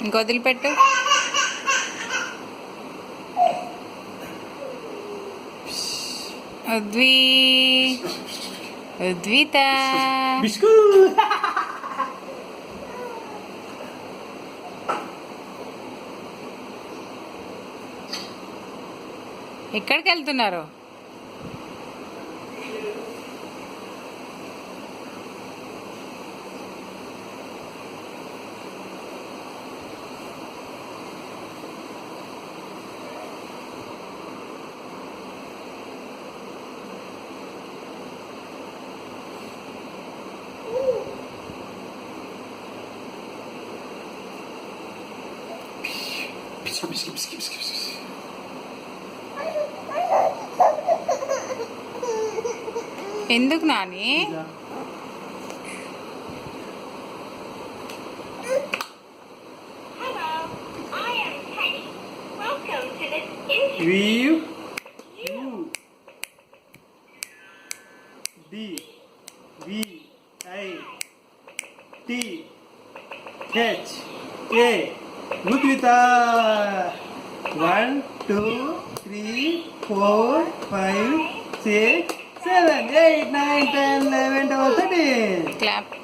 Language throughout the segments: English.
ఇంకో వదిలిపెట్టు. ఉద్విత ఎక్కడికి వెళ్తున్నారు? ఎందుకు Nani? Udvita. 1, 2, 3, 4, 5, 6, 7, 8, 9, 10, 11, 12, 13. Claps.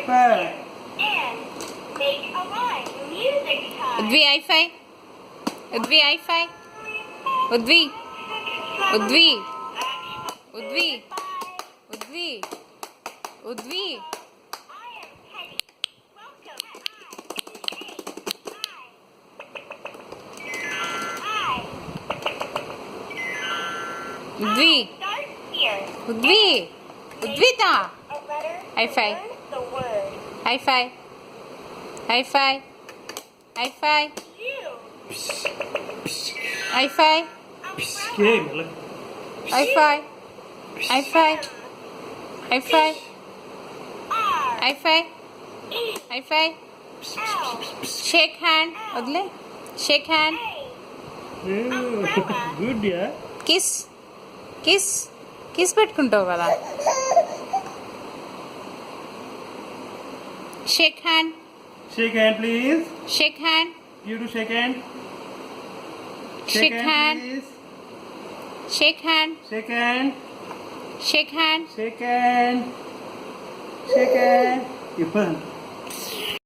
Five. Udvi, high five. Udvi. Udvita. High five. Shake hand. Odle. Shake hand. Good, yeah. Kiss పెట్టుకుంటావు కదా. Shake hand, please. Shake hand. You do shake hand. Shake hand. Please. Shake hand. You fun.